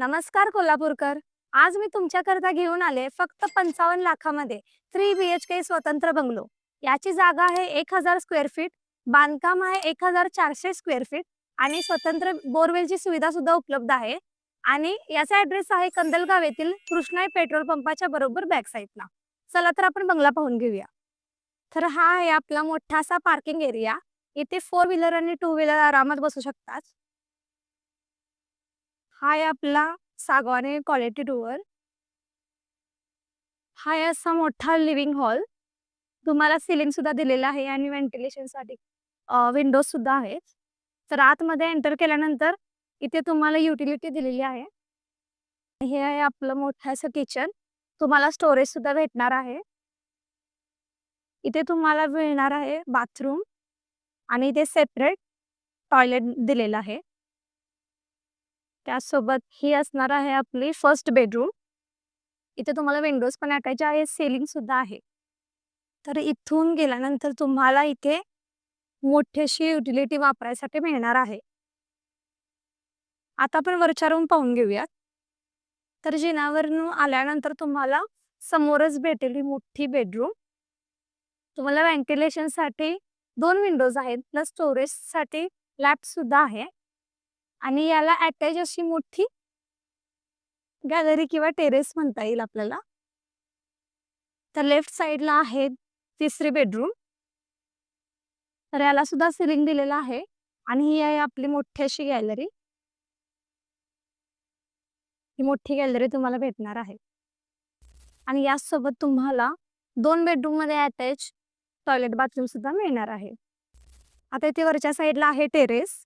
नमस्कार कोल्हापूरकर. आज मी तुमच्याकरता घेऊन आले फक्त 55 लाखामध्ये 3 BHK स्वतंत्र बंगलो. याची जागा आहे 1000 स्क्वेअर फीट, बांधकाम आहे 1400 स्क्वेअर फीट आणि स्वतंत्र बोरवेलची सुविधा सुद्धा उपलब्ध आहे. आणि याचा ॲड्रेस आहे कंदलगाव येथील कृष्णाई पेट्रोल पंपाच्या बरोबर बॅक साईडला. चला तर आपण बंगला पाहून घेऊया. तर हा आहे आपला मोठासा पार्किंग एरिया. इथे 4 व्हीलर आणि 2 व्हीलर आरामात बसू शकतात. हा आहे आपला सागवानी क्वालिटी डोअर. हा आहे असा मोठा लिव्हिंग हॉल. तुम्हाला सीलिंग सुद्धा दिलेलं आहे आणि व्हेंटिलेशनसाठी विंडोज सुद्धा आहेत. तर आतमध्ये एंटर केल्यानंतर इथे तुम्हाला युटिलिटी दिलेली आहे. हे आहे आपलं मोठं असं किचन. तुम्हाला स्टोरेज सुद्धा भेटणार आहे. इथे तुम्हाला मिळणार आहे बाथरूम आणि इथे सेपरेट टॉयलेट दिलेलं आहे. त्यासोबत ही असणार आहे आपली फर्स्ट बेडरूम. इथे तुम्हाला विंडोज पण अटॅच आहे, सीलिंग सुद्धा आहे. तर इथून गेल्यानंतर तुम्हाला इथे मोठीशी युटिलिटी वापरायसाठी मिळणार आहे. आता आपण वरच्या रूम पाहून घेऊयात. तर जिन्यावरून आल्यानंतर तुम्हाला समोरच भेटेल ही मोठी बेडरूम. तुम्हाला व्हेंटिलेशनसाठी 2 विंडोज आहेत, प्लस स्टोरेजसाठी लॅफ्ट सुद्धा आहे. आणि याला अटॅच अशी मोठी गॅलरी किंवा टेरेस म्हणता येईल आपल्याला. तर लेफ्ट साइडला आहे तिसरी बेडरूम. तर याला सुद्धा सिलिंग दिलेलं आहे आणि ही आहे आपली मोठी अशी गॅलरी. ही मोठी गॅलरी तुम्हाला भेटणार आहे. आणि यासोबत तुम्हाला 2 बेडरूम मध्ये अटॅच टॉयलेट बाथरूम सुद्धा मिळणार आहे. आता इथे वरच्या साइडला आहे टेरेस.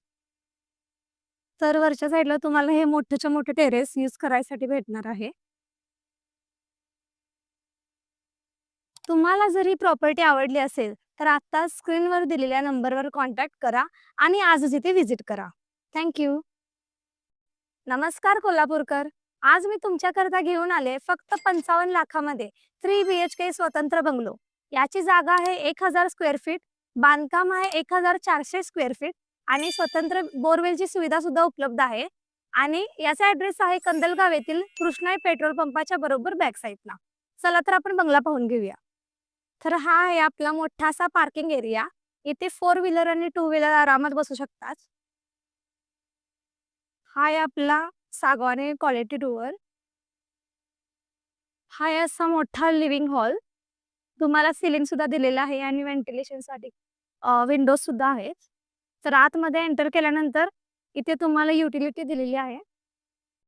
तर वरच्या साइडला तुम्हाला हे मोठेच्या मोठे टेरेस यूज करायसाठी भेटणार आहे. तुम्हाला जर ही प्रॉपर्टी आवडली असेल तर आता स्क्रीनवर दिलेल्या नंबरवर कॉन्टॅक्ट करा आणि आजच इथे व्हिजिट करा. थँक्यू. नमस्कार कोल्हापूरकर. आज मी तुमच्याकरता घेऊन आले फक्त 55 लाखामध्ये 3 BHK स्वतंत्र बंगलो. याची जागा आहे 1000 स्क्वेअर फीट, बांधकाम आहे 1400 स्क्वेअर फीट आणि स्वतंत्र बोरवेलची सुविधा सुद्धा उपलब्ध आहे. आणि याचा ॲड्रेस आहे कंदलगाव येथील कृष्णाई पेट्रोल पंपाच्या बरोबर बॅक साईडला. चला तर आपण बंगला पाहून घेऊया. तर हा आहे आपला मोठासा पार्किंग एरिया. इथे 4 व्हीलर आणि 2 व्हीलर आरामात बसू शकतात. हा आहे आपला सागवानी क्वालिटी डोअर. हा आहे असा मोठा लिव्हिंग हॉल. तुम्हाला सीलिंग सुद्धा दिलेलं आहे आणि व्हेंटिलेशनसाठी विंडोज सुद्धा आहेत. तर आतमध्ये एंटर केल्यानंतर इथे तुम्हाला युटिलिटी दिलेली आहे.